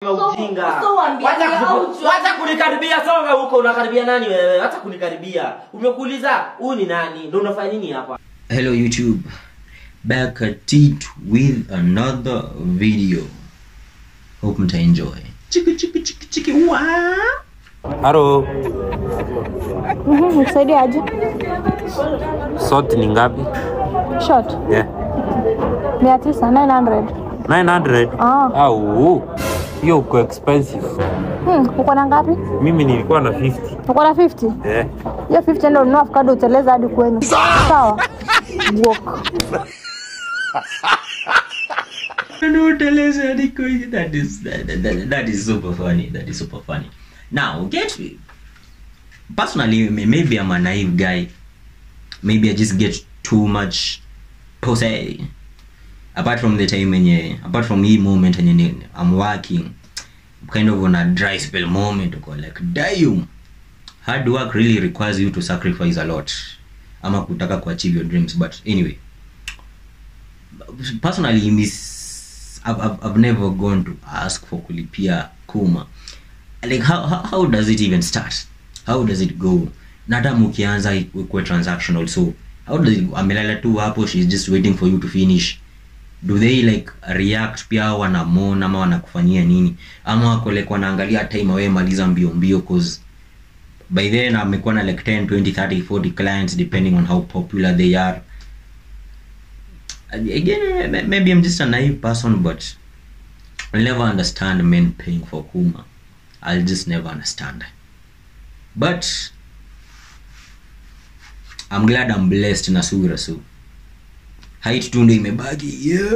Ujinga. Wacha kunikaribia, songa huko. Unakaribia nani wewe? Wacha kunikaribia. Umekuuliza huyu ni nani? Ndio unafanya nini hapa? Hello YouTube. Back at it with another video. Hope mta enjoy. Chiki wa. Haro. Nisaidie aje? Short ni ngapi? Short? Yeah. 900. 900? Au. Hiyo uko expensive. Uko na ngapi? Mimi nilikuwa na 50. Uko na 50? Yeah. Hiyo 50 ndio ununua avocado uteleza hadi kwenu. Sawa? Walk. No, uteleza hadi kwenu. That is super funny. That is super funny. Now, get me. Personally, maybe I'm a naive guy. Maybe I just get too much pose. Apart from the time apart from the moment I'm working, kind of on a dry spell moment, like damn, hard work really requires you to sacrifice a lot ama kutaka ku achieve your dreams. But anyway, personally, I've never gone to ask for kulipia kuma. Like how does it even start? How does it go? Nata mukianza ikwe transactional, so how does it go? Amelala tu hapo, she's just waiting for you to finish. Do they like react pia wanamona ama wanakufanyia nini? Ama wako like wanaangalia time wewe maliza mbio cause by then amekuwa na like 10, 20, 30, 40 clients depending on how popular they are. Again, maybe I'm just a naive person, but I'll never understand men paying for kuma. I'll just never understand. But I'm glad I'm blessed na sura so. Height tu ndio imebaki. Yeah.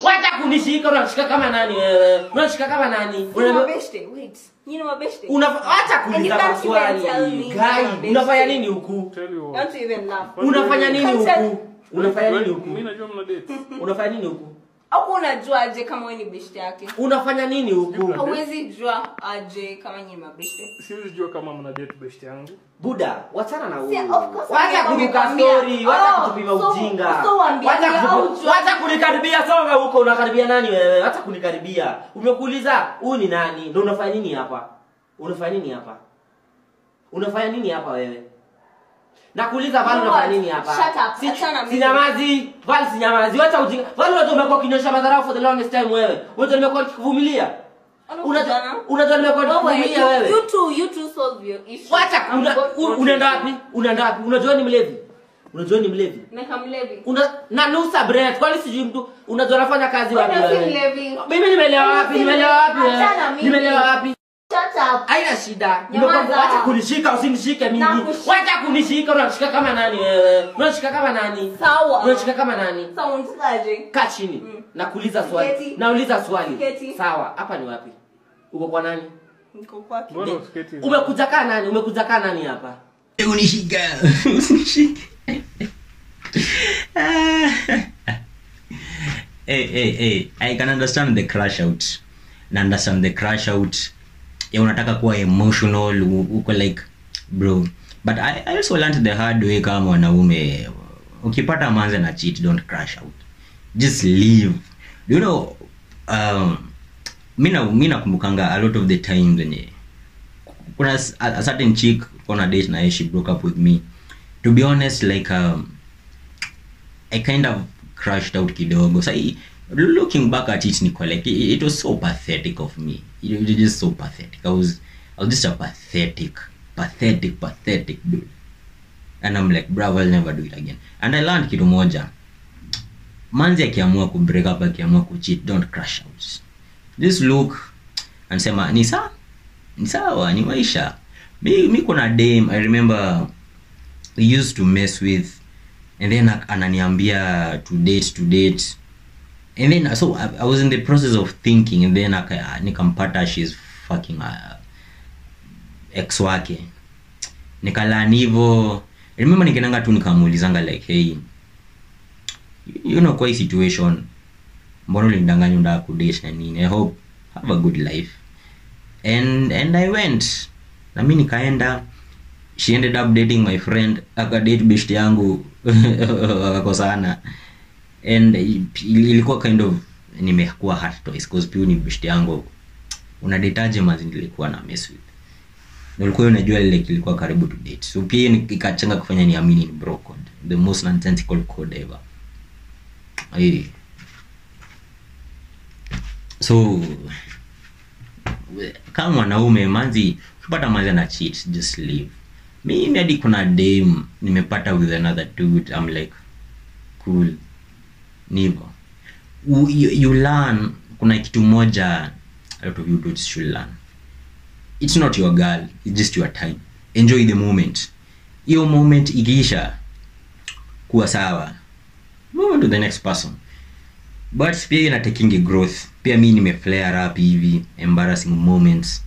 Wacha kunishika, unashika kama nani wewe? Unashika kama nani? Wait. You know my best day. Acha kuniuliza swali. Guy, unafanya nini huku? Don't even laugh. Unafanya nini huku? Unafanya nini huku? Mimi najua mna date. Unafanya nini huku? Au unajua aje kama wewe ni best yake? Unafanya nini huku? Hauwezi jua aje kama nyinyi mabest. Siwezi jua kama mna date best yangu. Buda, wachana na huyu. Yeah, of course. Wacha kuruka story, wacha kutupima ujinga. Wacha kunikaribia, songa huko. Unakaribia nani wewe? Wacha kunikaribia. Umekuuliza huyu ni nani? Ndio unafanya nini hapa? Unafanya nini hapa? Unafanya nini hapa wewe? Nakuuliza Val, unafanya nini hapa? Shut up. Achana mimi. Sinyamazi, Val sinyamazi. Wacha ujinga. Val, wewe umekuwa kinyosha madharau for the longest time wewe. Wewe umekuwa kuvumilia. Unajua nimekuwa kuvumilia wewe. You two solve your issue. Wacha unaenda wapi? Unaenda wapi? Unajua ni mlevi. Unajua ni mlevi. Meka mlevi. Na nusa bread. Kwani sijui mtu unajua anafanya kazi wapi wewe? Mlevi. Mimi nimelewa wapi? Nimelewa wapi? Shut up. Haina shida. Wacha kunishika, usinishike mimi. Wacha kunishika, unashika kama nani wewe? Unashika kama nani? Sawa. Unashika kama nani? Sawa, unatakaje? Kaa chini. Nakuuliza swali. Nauliza swali. Sawa, hapa ni wapi? Uko kwa nani? Niko kwake. Mbona usiketi? Umekuja kaa nani? Umekuja kaa nani hapa? Unishika. Unishika. Hey, I can understand the crash out. Ya unataka kuwa emotional, uko like bro. But I also learned the hard way kama wanaume. Ukipata manze na cheat, don't crash out. Just leave. You know, mimi nakumbukanga a lot of the times when kuna a certain chick on a date na she broke up with me. To be honest, like I kind of crashed out kidogo. So looking back at it, Nicole, like it was so pathetic of me. It was just so pathetic. I was just a pathetic dude. And I'm like, bro, I'll never do it again. And I learned kitu moja. Manzi akiamua ku break up, akiamua ku cheat, don't crash out. Just look and say, ni sawa, ni maisha. Mi kuna dame, I remember we used to mess with, and then ananiambia to date. And then so I was in the process of thinking, and then nikampata she's fucking ex wake. Nikalani hivyo. I remember nikenanga tu nikamuulizanga like, hey, you know kwa hii situation, mbona ulinidanganya unataka kudate na nini? I hope have a good life. And I went. Na mimi nikaenda. She ended up dating my friend, akadate best yangu akakosana. And ilikuwa kind of nimekuwa hard twice because pia ni best yangu unadetaje mazi nilikuwa na mess with. Nilikuwa unajua ile kilikuwa karibu to date. So pia ikachanga kufanya niamini ni bro code, the most nonsensical code ever. So kama mwanaume manzi ukipata manzi na cheat, just leave. Mimi hadi kuna dame nimepata with another dude, I'm like cool. Nivo you learn, kuna kitu moja a lot of you dudes should learn. It's not your girl, it's just your time. Enjoy the moment. Hiyo moment ikiisha kuwa sawa, move on to the next person. But pia ina taking growth. Pia mimi nime flare up hivi, embarrassing moments.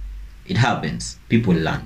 It happens. People learn.